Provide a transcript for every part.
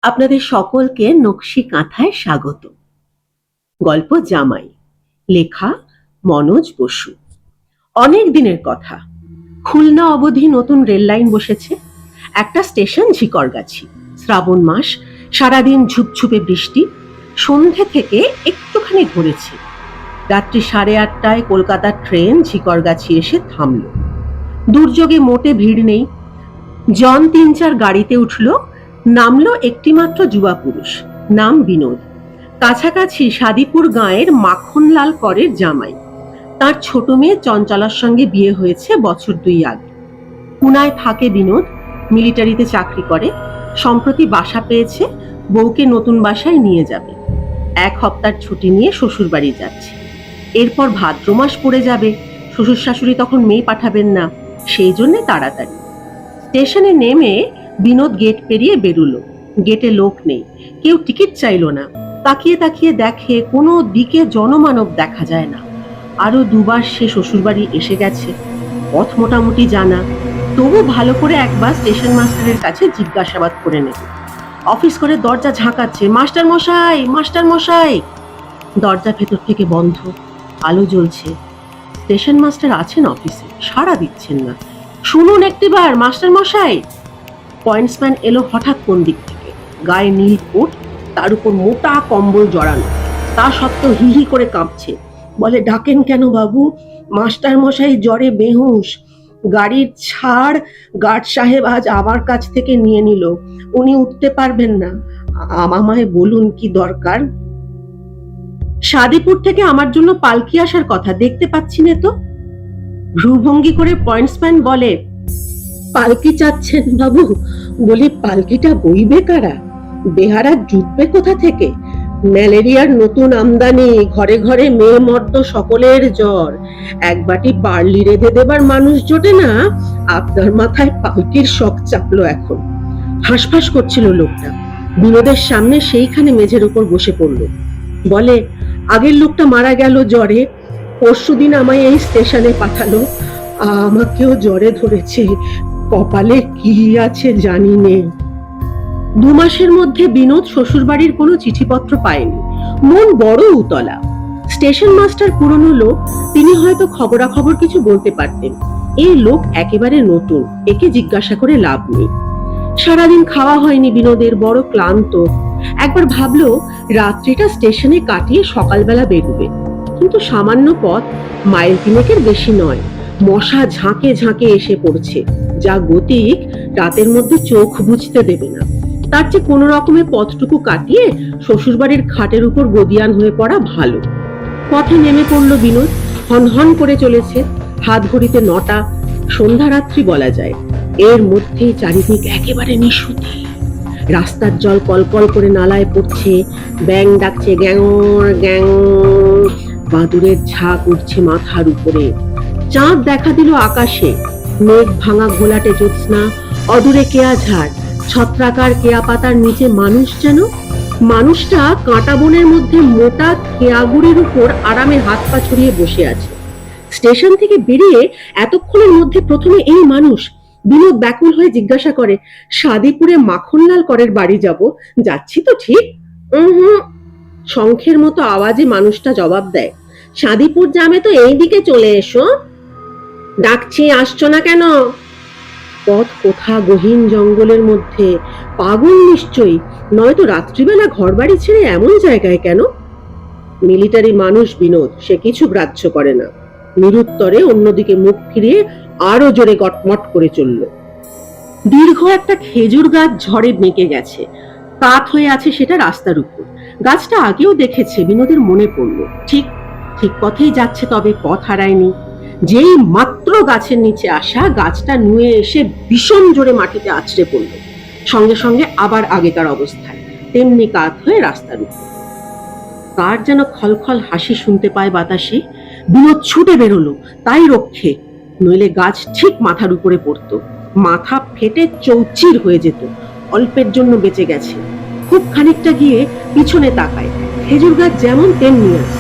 আপনাদের সকলকে নকশি কাঁথায় স্বাগত। গল্প জামাই, লেখা মনোজ বসু। অনেক দিনের কথা। খুলনা অবধি নতুন রেল লাইন বসেছে। একটা স্টেশন ঝিকরগাছি। শ্রাবণ মাস, সারাদিন ঝুপঝুপে বৃষ্টি। সন্ধে থেকে একটুখানি ঘুরেছে। রাত্রি 8:30টায় কলকাতার ট্রেন ঝিকরগাছি এসে থামল। দুর্যোগে মোটে ভিড় নেই। জন 3-4 গাড়িতে উঠল। নামলো একটিমাত্র যুবা পুরুষ, নাম বিনোদ। কাছাকাছি সাদিপুর গাঁয়ের মাখনলাল করের জামাই। তার ছোট মেয়ে চঞ্চলার সঙ্গে বিয়ে হয়েছে বছর 2 আগে। পুনায় থাকে বিনোদ, মিলিটারিতে চাকরি করে। সম্প্রতি বাসা পেয়েছে, বউকে নতুন বাসায় নিয়ে যাবে। 1 সপ্তাহের ছুটি নিয়ে শ্বশুর বাড়ি যাচ্ছে। এরপর ভাদ্র মাস পড়ে যাবে, শ্বশুর শাশুড়ি তখন মেয়ে পাঠাবেন না, সেই জন্যে তাড়াতাড়ি। স্টেশনে নেমে বিনোদ গেট পেরিয়ে বেরুলো। গেটে লোক নেই, কেউ টিকিট চাইলো না। তাকিয়ে তাকিয়ে দেখে কোনো দিকে জনমানব দেখা যায় না। আরো 2 বার সে শ্বশুরবাড়ি এসে গেছে, পথ মোটামুটি জানা। তবু ভালো করে একবার স্টেশন মাস্টারের কাছে জিজ্ঞাসাবাদ করে নেবে। অফিস করে দরজা ঝাঁকাচ্ছে, মাস্টার মশাই, মাস্টার মশাই। দরজা ভেতর থেকে বন্ধ, আলো জ্বলছে। স্টেশন মাস্টার আছেন অফিসে, সাড়া দিচ্ছেন না। শুনুন একটিবার মাস্টার মশাই। পয়েন্টসম্যান এলো হঠাৎ কোন দিক থেকে, গায়ে নীল কোট, তার উপর মোটা কম্বল জড়ানো। তা সত্ত্বেও হি হি করে কাঁপছে। বলে, ডাকেন কেন বাবু? মাস্টার মশাই জ্বরে বেহুঁশ। গাড়ির ছাড় গার্ড সাহেব আজ আমার কাছ থেকে নিয়ে নিল, উনি উঠতে পারবেন না। আমায় বলুন কি দরকার? সাদিপুর থেকে আমার জন্য পালকি আসার কথা, দেখতে পাচ্ছি না তো। ভ্রুভঙ্গি করে পয়েন্টসম্যান বলে, পালকি চাচ্ছেন বাবু? বলি, পালকিটা বইবে কারা? বেহারা জুটবে কোথা থেকে? ম্যালেরিয়ার নতুন আমদানি, ঘরে ঘরে মেয়ে মর্দ সকলের জ্বর। এক বাটি বার্লি রেঁধে দেবার মানুষ জোটে না, আপনার মাথায় পালকির শখ চাপলো এখন। হাঁসফাঁস করছিল লোকটা। বিনোদের সামনে সেইখানে মেঝের উপর বসে পড়ল। বলে, আগের লোকটা মারা গেল জ্বরে, পরশুদিন আমায় এই স্টেশনে পাঠালো। আমাকেও জ্বরে ধরেছে, কপালে কি আছে জানি নে। 2 মাসের মধ্যে বিনোদ শ্বশুরবাড়ির কোনো চিঠিপত্র পায়নি। মন বড় উতলা। স্টেশন মাস্টার পুরনো লোক, তিনি হয়তো খবরাখবর কিছু বলতে পারতেন। এই লোক একেবারে নতুন, একে জিজ্ঞাসা করে লাভ নেই। সারাদিন খাওয়া হয়নি বিনোদের, বড় ক্লান্ত। একবার ভাবলো রাত্রিটা স্টেশনে কাটিয়ে সকালবেলা বেরোবে, কিন্তু সামান্য পথ, মাইল 3 বেশি নয়। মশা ঝাঁকে ঝাঁকে এসে পড়ছে, যা গতিক রাতের মধ্যে চোখ বুঝতে দেবে না। তার চেয়ে কোনো রকমে পথটুকু কাটিয়ে শ্বশুরবাড়ির খাটের উপর গদিয়ান হয়ে পড়া ভালো। পথে নেমে পড়লো বিনোদ। হনহন করে চলেছে। হাত ঘড়িতে 9টা, সন্ধ্যা রাত্রি বলা যায়। এর মধ্যে চারিদিক একেবারে নিশুতি। রাস্তার জল কলকল করে নালায় পড়ছে। ব্যাঙ ডাকছে গ্যাঙর গ্যাং। বাদুরের ঝাঁক উঠছে মাথার উপরে। চাঁদ দেখা দিল আকাশে। মেঘ ভাঙা ঘোলাটে জ্যোৎস্না, অদূরে কেয়া ঝাড়, ছত্রাকার কেয়া পাতার নিচে মানুষ যেন। মানুষটা কাঁটা বনের মধ্যে মোটা কেয়াগুড়ির উপর আরামে হাত পা ছড়িয়ে বসে আছে। স্টেশন থেকে বেরিয়ে এতক্ষণের মধ্যে প্রথমে এই মানুষ। বিনোদ ব্যাকুল হয়ে জিজ্ঞাসা করে, সাদিপুরে মাখনলাল করের বাড়ি যাব, যাচ্ছি তো ঠিক? শঙ্খের মতো আওয়াজে মানুষটা জবাব দেয়, সাদিপুর যাবে তো এই দিকে চলে এসো। ডাকছি, আসছো না কেন? পথ কোথা গহীন জঙ্গলের মধ্যে। পাগল নিশ্চয়ই, নয়তো রাত্রিবেলা ঘর বাড়ি ছেড়ে এমন জায়গায় কেন? মিলিটারি মানুষ বিনোদ, সে কিছু গ্রাহ্য করে না। নিরুত্তরে অন্যদিকে মুখ ফিরিয়ে আরো জোরে গটমট করে চলল। দীর্ঘ একটা খেজুর গাছ ঝড়ে বেঁকে গেছে, কাত হয়ে আছে সেটা রাস্তার উপর। গাছটা আগেও দেখেছে, বিনোদের মনে পড়ল। ঠিক ঠিক পথেই যাচ্ছে, তবে পথ হারায়নি। যেই মাত্র গাছের নিচে আসা, গাছটা নুয়ে এসে ভীষণ জোরে মাটিতে আছড়ে পড়ল। সঙ্গে সঙ্গে আবার আগেকার অবস্থায়, তেমনি কাত হয়ে রাস্তার উপর। কার যেন খলখল হাসি শুনতে পায় বাতাসে। বিনোদ ছুটে বেরোলো, তাই রক্ষে, নইলে গাছ ঠিক মাথার উপরে পড়তো। মাথা ফেটে চৌচির হয়ে যেত। অল্পের জন্য বেঁচে গেছে। খুব খানিকটা গিয়ে পিছনে তাকায়, খেজুর গাছ যেমন তেমনি আছে,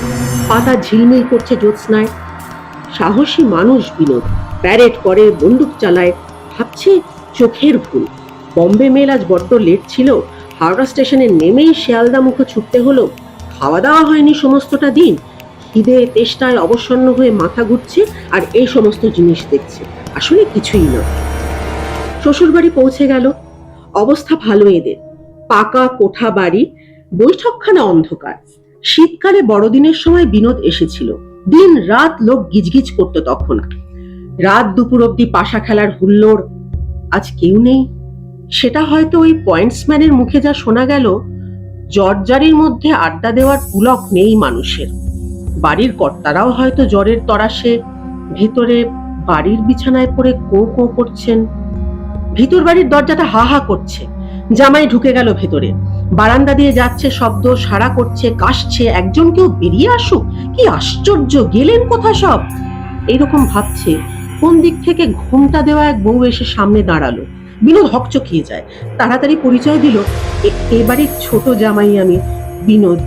পাতা ঝিলমিল করছে জ্যোৎস্নায়। সাহসী মানুষ বিনোদ, প্যারেড করে, বন্দুক চালায়। ভাবছে চোখের ভুল। বম্বে মেল আজ বড্ড লেট ছিল, হাওড়া স্টেশনে নেমেই শিয়ালদা মুখে ছুটতে হলো। খাওয়া দাওয়া হয়নি সমস্তটা দিন, খিদে তেষ্টায় অবসন্ন হয়ে মাথা ঘুরছে আর এই সমস্ত জিনিস দেখছে, আসলে কিছুই না। শ্বশুরবাড়ি পৌঁছে গেল। অবস্থা ভালো এদের, পাকা কোঠা বাড়ি, বৈঠকখানা অন্ধকার। শীতকালে বড়দিনের সময় বিনোদ এসেছিল, দিন রাত লোক গিজগিজ করতো তখন, রাত দুপুর অব্দি পাশা খেলার হুল্লোড়। আজ কেউ নেই। সেটা হয়তো ওই পয়েন্টসম্যানের মুখে যা শোনা গেল, জর্জারির মধ্যে আড্ডা দেওয়ার পুলক নেই মানুষের। বাড়ির কর্তারাও হয়তো জ্বরের তরাসে ভেতরে বাড়ির বিছানায় পড়ে কোঁ কোঁ করছেন। ভিতর বাড়ির দরজাটা হা হা করছে। জামাই ঢুকে গেল ভেতরে, বারান্দা দিয়ে যাচ্ছে শব্দ, সাড়া করছে, কাশছে, একজন কেউ বেরিয়ে আসুক, কি আশ্চর্য, গেলেন কোথা সব। এইরকম ভাবছে, কোন দিক থেকে ঘুমটা দেওয়া এক বউ এসে সামনে দাঁড়ালো। বিনোদ হকচকিয়ে যায়, তাড়াতাড়ি পরিচয় দিল, এ বাড়ির ছোট জামাই আমি, বিনোদ।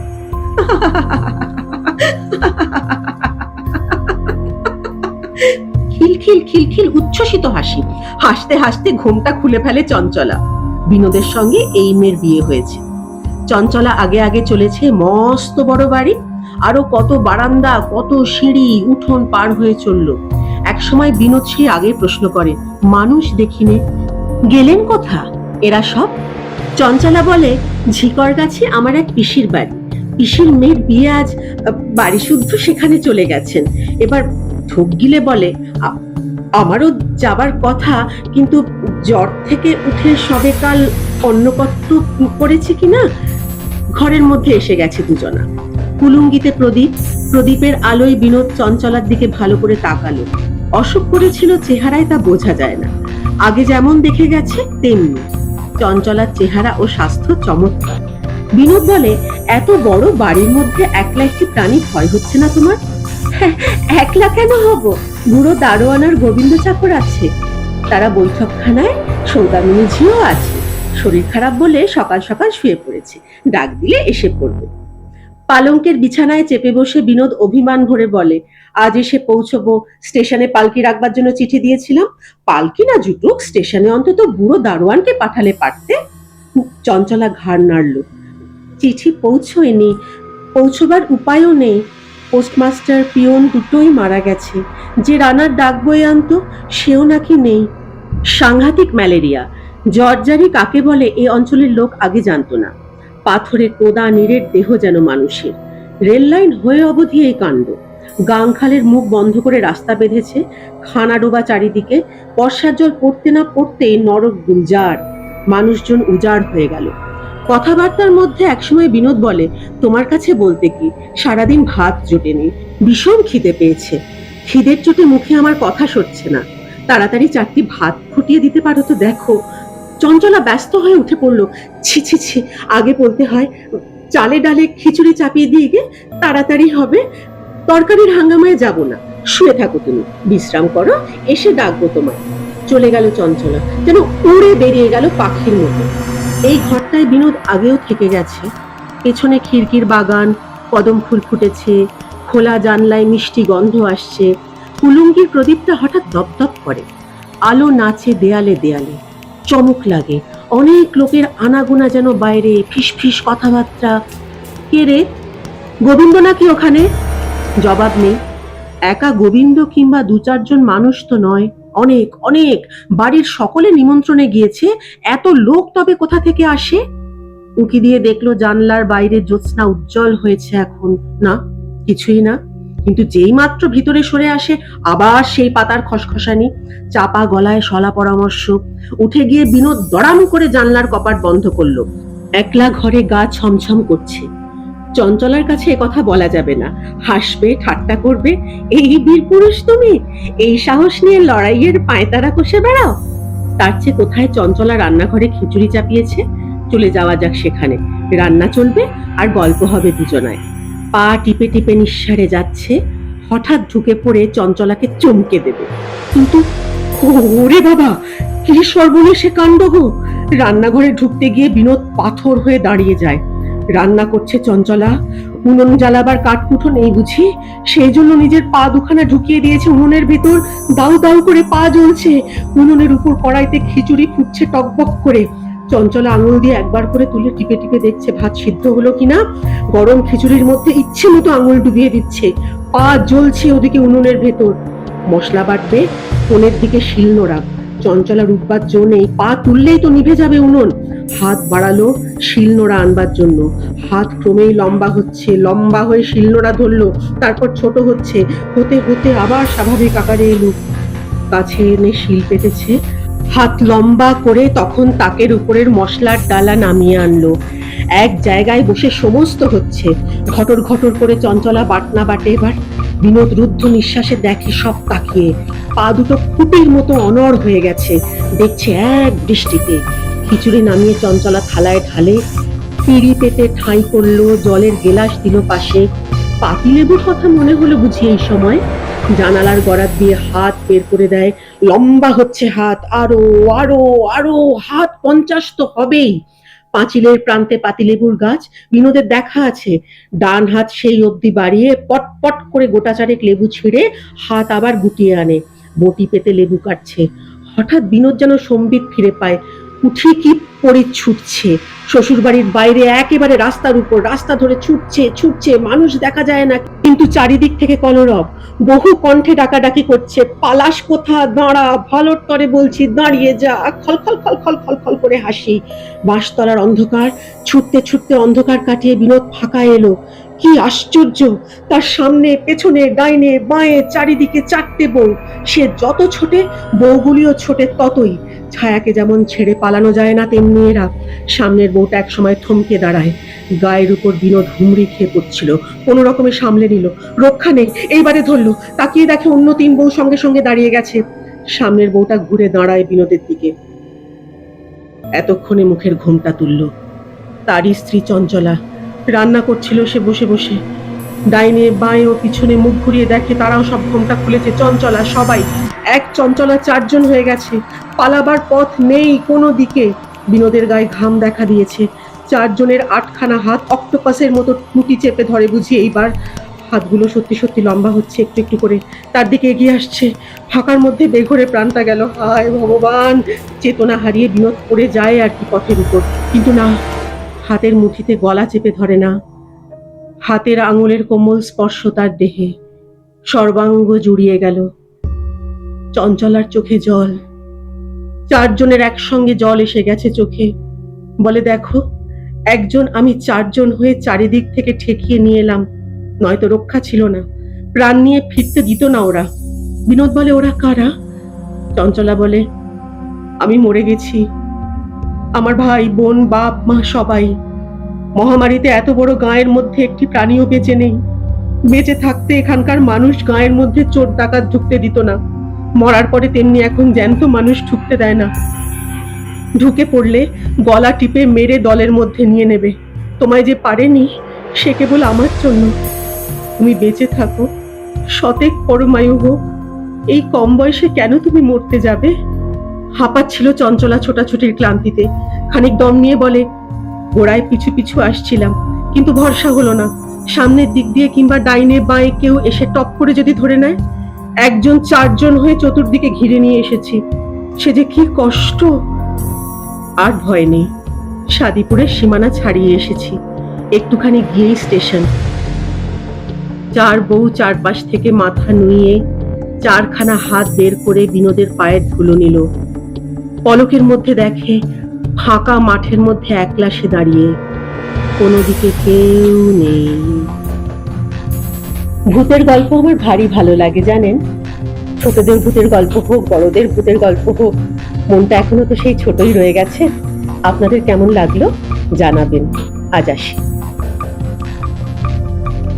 খিলখিল খিলখিল উচ্ছ্বসিত হাসি, হাসতে হাসতে ঘুমটা খুলে ফেলে চঞ্চলা। বিনোদের সঙ্গে এই মেয়ের বিয়ে হয়েছে। চঞ্চলা আগে আগে চলেছে, মস্ত বড় বাড়ি, আরো কত বারান্দা, কত সিঁড়ি উঠোন পার হয়ে চলল। একসময় বিনোদ সে আগে প্রশ্ন করে, মানুষ দেখিনে, গেলেন কোথা এরা সব? চঞ্চলা বলে, ঝিকর গাছে আমার এক পিসির বাড়ি, পিসির মেয়ের বিয়ে আজ, বাড়ি শুদ্ধ সেখানে চলে গেছেন। এবার ঢোক গিলে বলে, আমারও যাবার কথা, কিন্তু জ্বর থেকে উঠে সবে কাল অন্নপত্র করেছে কিনা। ঘরের মধ্যে এসে গেছে দুজনা, কুলুঙ্গিতে প্রদীপ, প্রদীপের আলোয় বিনোদ চঞ্চলার দিকে ভালো করে তাকালো। অসুখ করেছিল চেহারায় তা বোঝা যায় না, আগে যেমন দেখে গেছে তেমনি। চঞ্চলার চেহারা ও স্বাস্থ্য চমৎকার। বিনোদ বলে, এত বড় বাড়ির মধ্যে একলা একটি প্রাণী ভয় হচ্ছে না তোমার? একলা কেন হব, বুড়ো দারোয়ান আর গোবিন্দ চাকর আছে, তারা বৈঠকখানায়, সৌদামিনী ঝিও আছে। শরীর খারাপ বলে সকাল সকাল শুয়ে পড়েছে, ডাক দিলে এসে পড়বে। পালঙ্কের বিছানায় চেপে বসে বিনোদ অভিমান ভরে বলে, আজ এসে পৌঁছবো, স্টেশনে পালকি রাখবার জন্য চিঠি দিয়েছিলাম, পালকি না জুটুক, স্টেশনে অন্তত বুড়ো দারোয়ানকে পাঠালে পারতে। চঞ্চলা ঘাড় নাড়ল, চিঠি পৌঁছয়নি, পৌঁছবার উপায়ও নেই, পোস্টমাস্টার পিয়ন দুটোই মারা গেছে, যে রানার ডাক বয়ে আনতো সেও নাকি নেই। সাংঘাতিক ম্যালেরিয়া, জর্জারি কাকে বলে এ অঞ্চলের লোক আগে জানতো না। পাথরে কোদা নিরেট দেহ যেন মানুষের। রেল লাইন হয়ে অবধি এই কাণ্ড। গাংখালের মুখ বন্ধ করে রাস্তা বেঁধেছে, খানা ডোবা চারিদিকে, বর্ষার জল পড়তে না পড়তেই নরক গুলজার, মানুষজন উজাড় হয়ে গেল। কথাবার্তার মধ্যে একসময় বিনোদ বলে, তোমার কাছে বলতে কি, সারাদিন ভাত জোটেনি, ভীষণ খিদে পেয়েছে, খিদের চোটে মুখে আমার কথা সরছে না, তাড়াতাড়ি 4টি ভাত ফুটিয়ে দিতে পারো তো দেখো। চঞ্চলা ব্যস্ত হয়ে উঠে পড়ল, ছি ছি ছি, আগে বলতে হয়, চালে ডালে খিচুড়ি চাপিয়ে দিয়ে গে, তাড়াতাড়ি হবে, তরকারির হাঙ্গামায় যাব না, শুয়ে থাকো তুমি, বিশ্রাম করো, এসে ডাকবো তোমায়। চলে গেল চঞ্চলা, যেন উড়ে বেরিয়ে গেল পাখির মতো। এই ঘরটায় বিনোদ আগেও থেকে গেছে। পেছনে খিড়কির বাগান, কদম ফুল ফুটেছে, খোলা জানলায় মিষ্টি গন্ধ আসছে, কুলুঙ্গির প্রদীপটা হঠাৎ দপদপ করে, আলো নাচে দেয়ালে দেয়ালে, চমক লাগে, অনেক লোকের আনাগোনা যেন বাইরে, ফিস ফিস কথাবার্তা। কে রে, গোবিন্দ নাকি ওখানে? জবাব নেই। একা গোবিন্দ কিংবা 2-4 মানুষ তো নয়, অনেক অনেক, বাড়ির সকলে নিমন্ত্রণে গিয়েছে, এত লোক তবে কোথা থেকে আসে? উঁকি দিয়ে দেখলো জানলার বাইরে জ্যোৎস্না উজ্জ্বল হয়েছে এখন, না কিছুই না। কিন্তু যেই মাত্র ভিতরে সরে আসে, আবার সেই পাতার খসখসানি, চাপা গলায় শলা পরামর্শ। উঠে গিয়ে বিনোদ দড়াম করে জানলার কপাট বন্ধ করলো। একলা ঘরে গা ছমছম করছে। চঞ্চলার কাছে কথা বলা যাবে না, হাসবে, ঠাট্টা করবে, এই বীর পুরুষ তুমি, এই সাহস নিয়ে লড়াইয়ের পায়তারা কষে বেড়াও। তার চেয়ে কোথায় চঞ্চলা রান্নাঘরে খিচুড়ি চাপিয়েছে, চলে যাওয়া যাক সেখানে, রান্না চলবে আর গল্প হবে দুজনায়। পা টিপে টিপে নিঃসারে যাচ্ছে, হঠাৎ ঢুকে পড়ে চঞ্চলাকে চমকে দেবে। কিন্তু ওরে বাবা, কি সর্বনেশে কাণ্ড গো! রান্নাঘরে ঢুকতে গিয়ে বিনোদ পাথর হয়ে দাঁড়িয়ে যায়। রান্না করছে চঞ্চলা, উনুন জ্বালাবার কাঠকুঠো নেই বুঝি, সেই জন্য নিজের পা দুখানা ঢুকিয়ে দিয়েছে উনুনের ভিতর, দাউ দাউ করে পা জ্বলছে। উনুনের উপর কড়াইতে খিচুড়ি ফুটছে টকবক করে, চঞ্চলা আঙুল দিয়ে একবার করে তুলে টিপে টিপে দেখছে ভাত সিদ্ধ হলো কিনা। গরম খিচুড়ির মধ্যে ইচ্ছে মতো আঙুল ডুবিয়ে দিচ্ছে। পা জ্বলছে ওদিকে উনুনের ভেতর। মশলা বাটবে, কোণের দিকে শিলনোড়া। চঞ্চলার উঠবার জো নেই, পা তুললেই তো নিভে যাবে উনুন। হাত বাড়ালো শিলনোড়া আনবার জন্য। হাত ক্রমেই লম্বা হচ্ছে, লম্বা হয়ে শিলনোড়া ধরলো, তারপর ছোট হচ্ছে, হতে হতে আবার স্বাভাবিক আকারে এলো। কাছে এনে শিল পেতেছে। হাত লম্বা করে তখন তাকের উপরের মশলার ডালা নামিয়ে আনলো। এক জায়গায় বসে সমস্ত হচ্ছে। ঘটর ঘটর করে চঞ্চলা বাটনা বাটে। এবার বিনোদ রুদ্ধ নিঃশ্বাসে দেখে সব তাকিয়ে। পা দুটো খুঁটির মতো অনড় হয়ে গেছে, দেখছে এক দৃষ্টিতে। খিচুড়ি নামিয়ে চঞ্চলা থালায় ঢালে, পিঁড়ি পেতে ঠাঁই করলো, জলের গেলাস দিল পাশে। পাতিলেবুর কথা মনে হলো বুঝি এই সময়। জানালার গড়াত দিয়ে হাত বের করে দেয়। লম্বা হচ্ছে হাত, আরো আরো আরো, হাত 50 তো হবেই। পাঁচিলের প্রান্তে পাতিলেবুর গাছ, বিনোদের দেখা আছে। ডান হাত সেই অবধি বাড়িয়ে পট পট করে গোটা চারেক লেবু ছিঁড়ে হাত আবার গুটিয়ে আনে। বটি পেতে লেবু কাটছে। হঠাৎ বিনোদ যেন সম্বিত ফিরে পায়। উঠি কি পড়ে ছুটছে। শ্বশুর বাড়ির বাইরে একেবারে রাস্তার উপর, রাস্তা ধরে ছুটছে ছুটছে। মানুষ দেখা যায় না, কিন্তু চারিদিক থেকে কলরব। বহু কণ্ঠে ডাকাডাকি করছে, পালাস কোথা, দাঁড়া, ভালোর তরে বলছি, দাঁড়িয়ে যা। খল খল খল খল খল খল করে হাসি। বাঁশতলার অন্ধকার। ছুটতে ছুটতে অন্ধকার কাটিয়ে বিনোদ ফাঁকা এলো। কি আশ্চর্য! তার সামনে, পেছনে, ডাইনে বাঁয়ে চারিদিকে 4টে বউ। সে যত ছোটে, বউগুলিও ছোটে ততই। ছায়াকে যেমন ছেড়ে পালানো যায় না, তেমনি এরা। সামনের বউটা এক সময় থমকে দাঁড়ায়। গায়ের উপর বিনোদ হুমড়ি খেয়ে পড়ছিল। কোনো রকমে সামলে নিল। রক্ষা নেই, এইবারে ধরলো। তাকিয়ে দেখে অন্য 3 বউ সঙ্গে সঙ্গে দাঁড়িয়ে গেছে। সামনের বউটা ঘুরে দাঁড়ায় বিনোদের দিকে। এতক্ষণে মুখের ঘোমটা তুলল। তারই স্ত্রী চঞ্চলা। রান্না করছিল সে বসে বসে। ডাইনে বাঁয়ে ও পিছনে মুখ ঘুরিয়ে দেখে তারাও সব ঘোমটা খুলেছে। চঞ্চলা, সবাই এক। চঞ্চলা 4 জন হয়ে গেছে। পালাবার পথ নেই কোনো দিকে। বিনোদের গায়ে ঘাম দেখা দিয়েছে। 4 জনের 8খানা হাত অক্টোপাসের মতো টুটি চেপে ধরে বুঝি এইবার। হাতগুলো সত্যি সত্যি লম্বা হচ্ছে একটু একটু করে, তার দিকে এগিয়ে আসছে। ফাঁকার মধ্যে বেঘরে প্রাণটা গেল। হায় ভগবান! চেতনা হারিয়ে বিনোদ পড়ে যায় আর কি পথের উপর। কিন্তু না, হাতের মুঠিতে গলা চেপে ধরে না। হাতের আঙুলের কোমল স্পর্শ তার দেহে। সর্বাঙ্গ জুড়িয়ে গেল। চঞ্চলার চোখে জল। 4 জনের একসঙ্গে জল এসে গেছে চোখে। বলে, দেখো, একজন আমি 4 জন হয়ে চারিদিক থেকে ঠেকিয়ে নিয়ে এলাম, নয়তো রক্ষা ছিল না। প্রাণ নিয়ে ফিরতে দিত না ওরা। বিনোদ বলে, ওরা কারা? চঞ্চলা বলে, আমি মরে গেছি। আমার ভাই বোন বাপ মা সবাই। মহামারীতে এত বড় গাঁয়ের মধ্যে একটি প্রাণীও বেঁচে নেই। বেঁচে থাকতে এখানকার মানুষ গাঁয়ের মধ্যে চোর ডাকাত ঢুকতে দিত না। মরার পরে তেমনি এখন জ্যান্ত মানুষ ঢুকতে দেয় না। ঢুকে পড়লে গলা টিপে মেরে দলের মধ্যে নিয়ে নেবে। তোমায় যে পারেনি, সে কেবল আমার জন্য। তুমি বেঁচে থাকো, শতেক পরমায়ু হোক। এই কম বয়সে কেন তুমি মরতে যাবে? হাঁপাচ্ছিল চঞ্চলা ছোটাছুটির ক্লান্তিতে। খানিক দম নিয়ে বলে, গোড়ায় পিছু পিছু আসছিলাম, কিন্তু ভরসা হলো না। সামনের দিক দিয়ে কিংবা ডাইনে বাঁয়ে কেউ এসে টপ করে যদি ধরে নেয়। 1 জন 4 জন হয়ে চতুর্দিকে ঘিরে নিয়ে এসেছি। সে যে কি কষ্ট! আর ভয় নেই। শাদিপুরের সীমানা ছাড়িয়ে এসেছি। একটুখানি গিয়েই স্টেশন। 4 বউ চারপাশ থেকে মাথা নুইয়ে 4খানা হাত বের করে বিনোদের পায়ের ধুলো নিল। পলকের মধ্যে দেখে ফাঁকা মাঠের মধ্যে একলা সে দাঁড়িয়ে। কোনো দিকে কেউ নেই। ভূতের গল্প আমার ভারী ভালো লাগে জানেন। ছোটদের ভূতের গল্প হোক, বড়দের ভূতের গল্প হোক, মনটা এখনো তো সেই ছোটই রয়ে গেছে। আপনাদের কেমন লাগলো জানাবেন। আজ আসি।